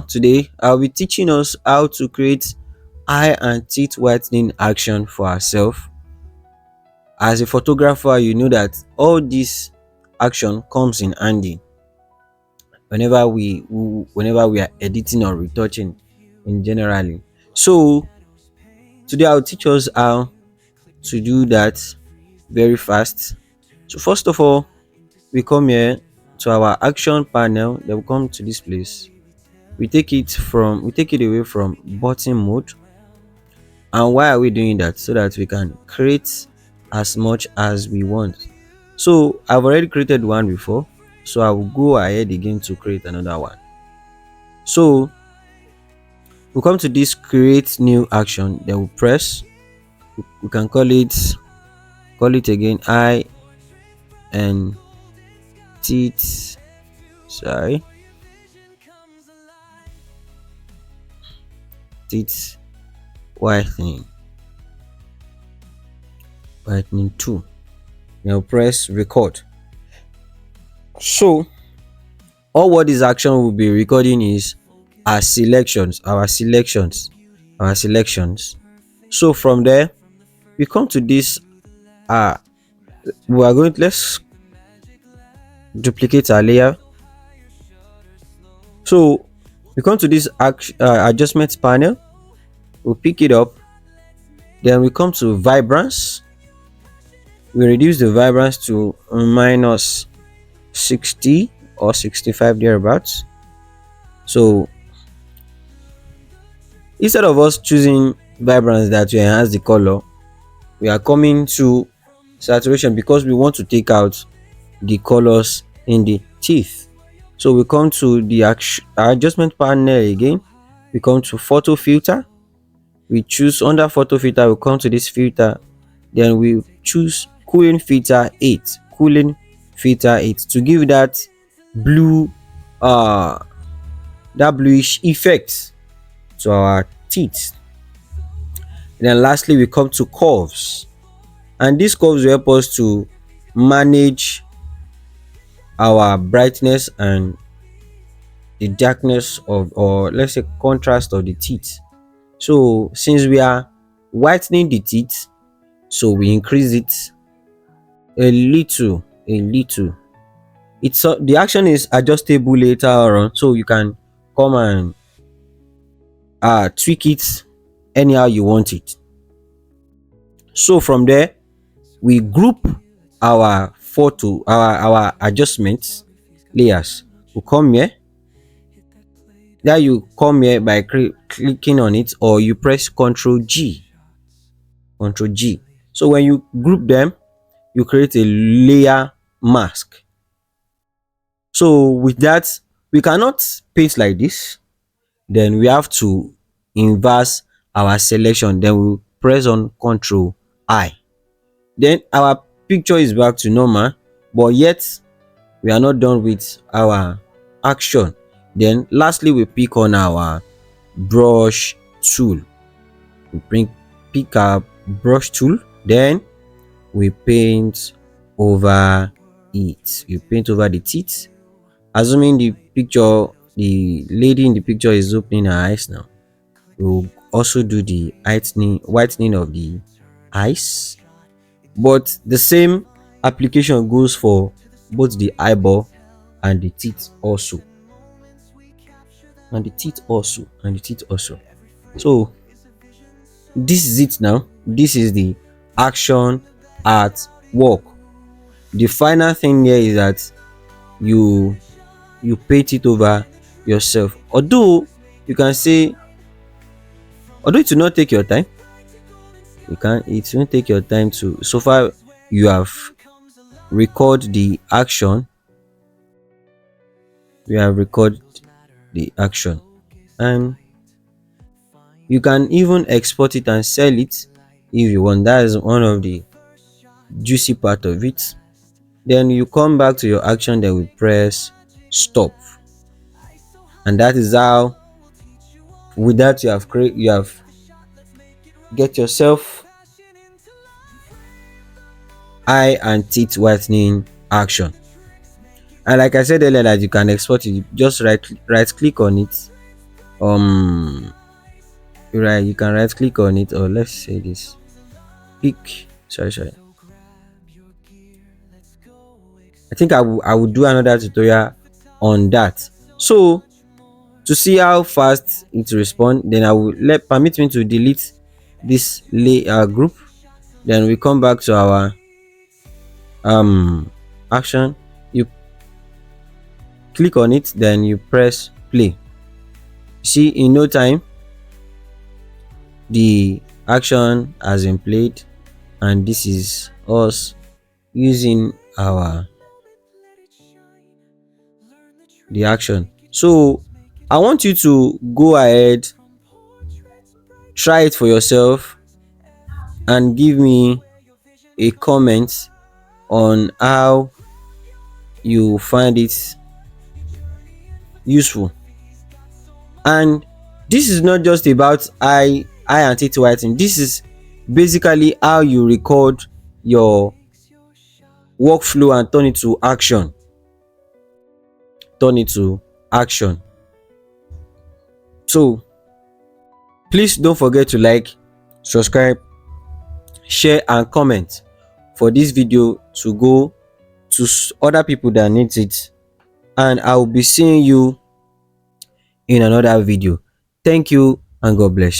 Today I'll be teaching us how to create eye and teeth whitening action for ourselves. As a photographer, you know that all this action comes in handy whenever we are editing or retouching in generally. So today I'll teach us how to do that very fast. So first of all, we come here to our action panel, then we come to this place. We take it away from button mode. And why are we doing that? So that we can create as much as we want. So I've already created one before, so I will go ahead again to create another one. So we come to this create new action, then we press. We can call it again eye and teeth, sorry, teeth whitening, whitening 2. Now press record. So all what this action will be recording is our selections. So from there we come to this. uh we are going to let's duplicate our layer. So we come to this adjustment panel. We pick it up, then we come to vibrance. We reduce the vibrance to minus 60 or 65 thereabouts. So instead of us choosing vibrance that will enhance the color, we are coming to saturation because we want to take out the colors in the teeth. So we come to the adjustment panel again. We come to photo filter. We choose under photo filter, we come to this filter, then we choose cooling filter 8, cooling filter 8, to give that blue uh that bluish effect to our teeth. And then lastly we come to curves, and these curves will help us to manage our brightness and the darkness of, or let's say contrast of the teeth. So since we are whitening the teeth, so we increase it a little. It's the action is adjustable later on, so you can come and tweak it anyhow you want it. So from there we group our photo, our adjustments layers. We come here. There you come here by clicking on it, or you press Ctrl G. So when you group them, you create a layer mask. So with that, we cannot paste like this. Then we have to inverse our selection. Then we press on Ctrl I. Then our picture is back to normal, but yet we are not done with our action. Then lastly we pick on our brush tool. Pick our brush tool, then we paint over it. You paint over the teeth, assuming the lady in the picture is opening her eyes now. We'll also do the whitening of the eyes, but the same application goes for both the eyeball and the teeth also, so this is it now. This is the action at work. The final thing here is that you paint it over yourself. You can say although it will not take your time, it won't take your time to, so far you have record the action, and you can even export it and sell it if you want. That is one of the juicy part of it. Then you come back to your action, then we press stop, and that is how, with that, you have get yourself eye and teeth whitening action. And like I said earlier, that you can export it. Just right click on it, um right, you can right click on it, or let's say this, pick, sorry, I think I will do another tutorial on that. So to see how fast it respond, then I will let permit me to delete this group. Then we come back to our action. You click on it, then you press play. See, in no time the action has been played, and this is us using our the action. So I want you to go ahead, try it for yourself, and give me a comment on how you find it useful. And this is not just about eye and teeth whitening. This is basically how you record your workflow and turn it to action. So please don't forget to like, subscribe, share and comment for this video to go to other people that needs it. And I will be seeing you in another video. Thank you and God bless you.